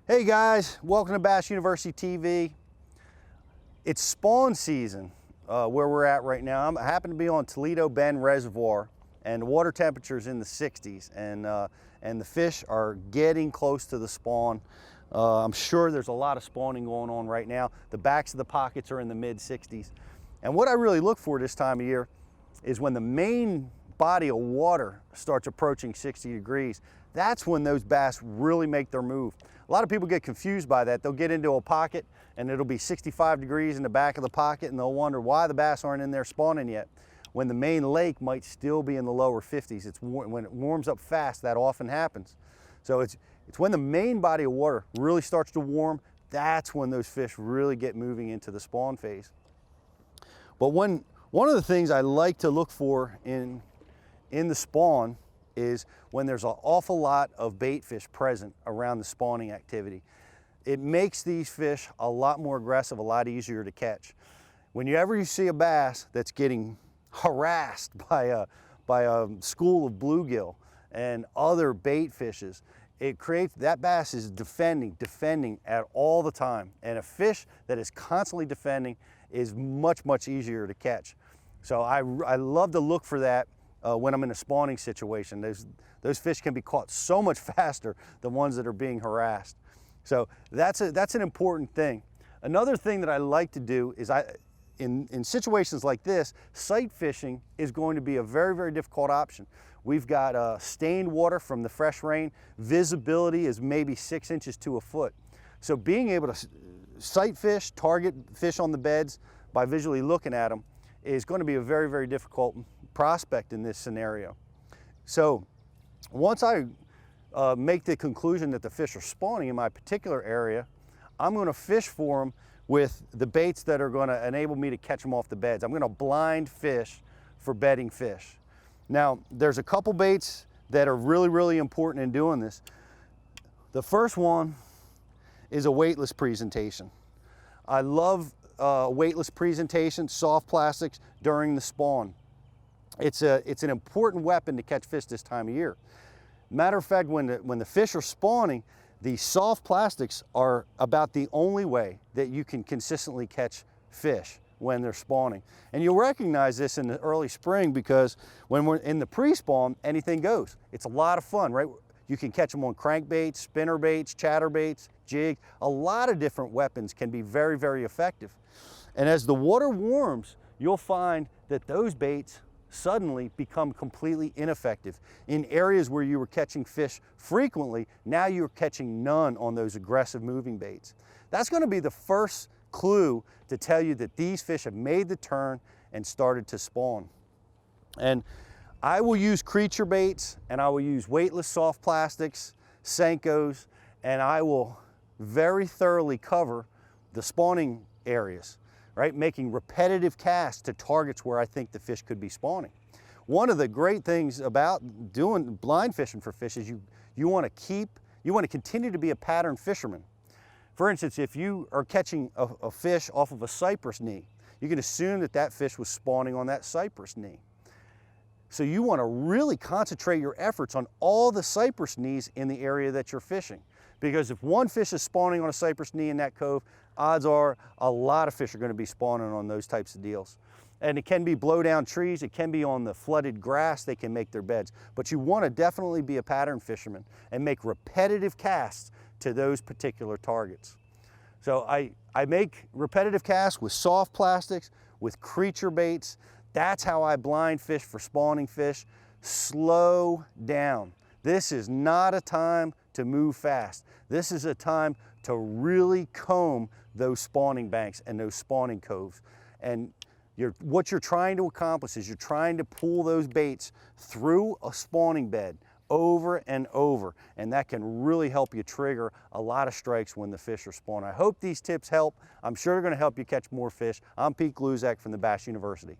Hey guys, welcome to Bass University TV. It's spawn season where we're at right now. I happen to be on Toledo Bend Reservoir, and the water temperature is in the 60s, and the fish are getting close to the spawn. I'm sure there's a lot of spawning going on right now. The backs of the pockets are in the mid 60s. And what I really look for this time of year is when the main body of water starts approaching 60 degrees. That's when those bass really make their move. A lot of people get confused by that. They'll get into a pocket and it'll be 65 degrees in the back of the pocket, and they'll wonder why the bass aren't in there spawning yet, when the main lake might still be in the lower 50s. When it warms up fast, that often happens. So it's when the main body of water really starts to warm, that's when those fish really get moving into the spawn phase. But one of the things I like to look for in the spawn is when there's an awful lot of bait fish present around the spawning activity. It makes these fish a lot more aggressive, a lot easier to catch. Whenever you see a bass that's getting harassed by a school of bluegill and other bait fishes, it creates, that bass is defending at all the time. And a fish that is constantly defending is much easier to catch. So I love to look for that when I'm in a spawning situation. Those fish can be caught so much faster than ones that are being harassed. So that's an important thing. Another thing that I like to do is in situations like this, sight fishing is going to be a very difficult option. We've got stained water from the fresh rain. Visibility is maybe 6 inches to a foot. So being able to sight fish, target fish on the beds by visually looking at them is going to be a very difficult prospect in this scenario. So once I make the conclusion that the fish are spawning in my particular area, I'm going to fish for them with the baits that are going to enable me to catch them off the beds. I'm going to blind fish for bedding fish. Now, there's a couple baits that are really important in doing this. The first one is a weightless presentation. I love weightless presentation, soft plastics during the spawn. It's an important weapon to catch fish this time of year. Matter of fact, when the fish are spawning, the soft plastics are about the only way that you can consistently catch fish when they're spawning. And you'll recognize this in the early spring, because when we're in the pre-spawn, anything goes. It's a lot of fun, right? You can catch them on crankbaits, spinner baits, chatterbaits, jig. A lot of different weapons can be very effective. And as the water warms, you'll find that those baits suddenly become completely ineffective. In areas where you were catching fish frequently, now you're catching none on those aggressive moving baits. That's going to be the first clue to tell you that these fish have made the turn and started to spawn. And I will use creature baits, and I will use weightless soft plastics, Senkos, and I will very thoroughly cover the spawning areas, right? Making repetitive casts to targets where I think the fish could be spawning. One of the great things about doing blind fishing for fish is you want to continue to be a pattern fisherman. For instance, if you are catching a fish off of a cypress knee, you can assume that that fish was spawning on that cypress knee. So you want to really concentrate your efforts on all the cypress knees in the area that you're fishing. Because if one fish is spawning on a cypress knee in that cove, odds are a lot of fish are going to be spawning on those types of deals. And it can be blow down trees, it can be on the flooded grass, they can make their beds. But you want to definitely be a pattern fisherman and make repetitive casts to those particular targets. So I make repetitive casts with soft plastics, with creature baits. That's how I blind fish for spawning fish. Slow down. This is not a time to move fast. This is a time to really comb those spawning banks and those spawning coves. And what you're trying to accomplish is you're trying to pull those baits through a spawning bed over and over, and that can really help you trigger a lot of strikes when the fish are spawning. I hope these tips help. I'm sure they're going to help you catch more fish. I'm Gluszek from the Bass University.